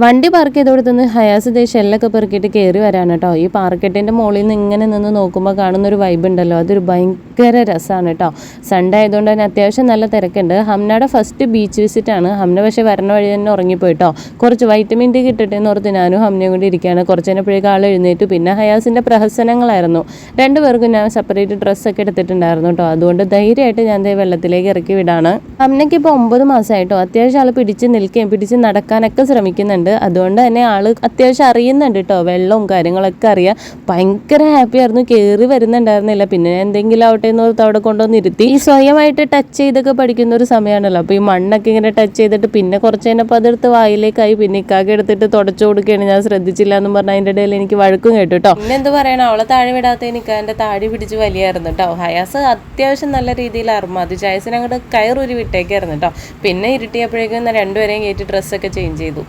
വണ്ടി പാർക്ക് ചെയ്ത് കൊടുത്തുനിന്ന് ഹയാസ് ദേ ഷെല്ലൊക്കെ പെറുക്കിയിട്ട് കയറി വരാണ് കേട്ടോ. ഈ പാർക്കെട്ടിൻ്റെ മുകളിൽ നിന്ന് ഇങ്ങനെ നിന്ന് നോക്കുമ്പോൾ കാണുന്നൊരു വൈബ് ഉണ്ടല്ലോ, അതൊരു ഭയങ്കര രസമാണ് കേട്ടോ. സൺഡേ ആയതുകൊണ്ട് തന്നെ അത്യാവശ്യം നല്ല തിരക്കുണ്ട്. ഹംനയുടെ ഫസ്റ്റ് ബീച്ച് വിസിറ്റ് ആണ്. ഹംന പക്ഷേ വരണ വഴി തന്നെ ഉറങ്ങിപ്പോയിട്ടോ. കുറച്ച് വൈറ്റമിൻ ഡി കിട്ടട്ടെന്ന് ഓർത്ത് ഞാനും ഹംനയും കൂടി ഇരിക്കുകയാണ്. കുറച്ച് കഴിഞ്ഞപ്പോഴേക്കും ആൾ എഴുന്നേറ്റു. പിന്നെ ഹയാസിൻ്റെ പ്രഹസനങ്ങളായിരുന്നു. രണ്ടുപേർക്കും ഞാൻ സെപ്പറേറ്റ് ഡ്രസ്സൊക്കെ എടുത്തിട്ടുണ്ടായിരുന്നു കേട്ടോ. അതുകൊണ്ട് ധൈര്യമായിട്ട് ഞാൻ ദേ വെള്ളത്തിലേക്ക് ഇറക്കി വിടാണ്. ഹംനയ്ക്ക് ഇപ്പോൾ 9 മാസമായിട്ടോ. അത്യാവശ്യം ആൾ പിടിച്ച് നിൽക്കുകയും പിടിച്ച് നടക്കാനൊക്കെ ശ്രമിക്കുന്നുണ്ട്. അതുകൊണ്ട് തന്നെ ആള് അത്യാവശ്യം അറിയുന്നുണ്ട് കേട്ടോ, വെള്ളവും കാര്യങ്ങളൊക്കെ അറിയാം. ഭയങ്കര ഹാപ്പി ആയിരുന്നു, കയറി വരുന്നുണ്ടായിരുന്നില്ല. പിന്നെ എന്തെങ്കിലും ആവട്ടെ എന്ന് ഓർത്ത് അവിടെ കൊണ്ടുവന്ന് ഇരുത്തി. ഈ സ്വയമായിട്ട് ടച്ച് ചെയ്തൊക്കെ പഠിക്കുന്ന ഒരു സമയമാണല്ലോ. അപ്പോൾ ഈ മണ്ണൊക്കെ ഇങ്ങനെ ടച്ച് ചെയ്തിട്ട് പിന്നെ കുറച്ച് കഴിഞ്ഞപ്പോൾ അതെടുത്ത് വായിലേക്കായി. പിന്നെ ഇക്കാക്കെ എടുത്തിട്ട് തുടച്ചു കൊടുക്കുകയാണ്. ഞാൻ ശ്രദ്ധിച്ചില്ല എന്ന് പറഞ്ഞാൽ അതിൻ്റെ ഇടയിൽ എനിക്ക് വഴക്കും കേട്ടു കേട്ടോ. പിന്നെ എന്ത് പറയണം, അവളെ താഴെ വിടാത്ത എനിക്ക് എൻ്റെ താടി പിടിച്ച് വലിയായിരുന്നു കേട്ടോ. ഹയാസ് അത്യാവശ്യം നല്ല രീതിയിൽ അത് ജയസിനെ അങ്ങോട്ട് കയറൂരി വിട്ടേക്കായിരുന്നു കേട്ടോ. പിന്നെ ഇരുട്ടിയപ്പോഴേക്കും രണ്ടുപേരെയും കയറ്റി ഡ്രസ്സൊക്കെ ചേഞ്ച് ചെയ്തു.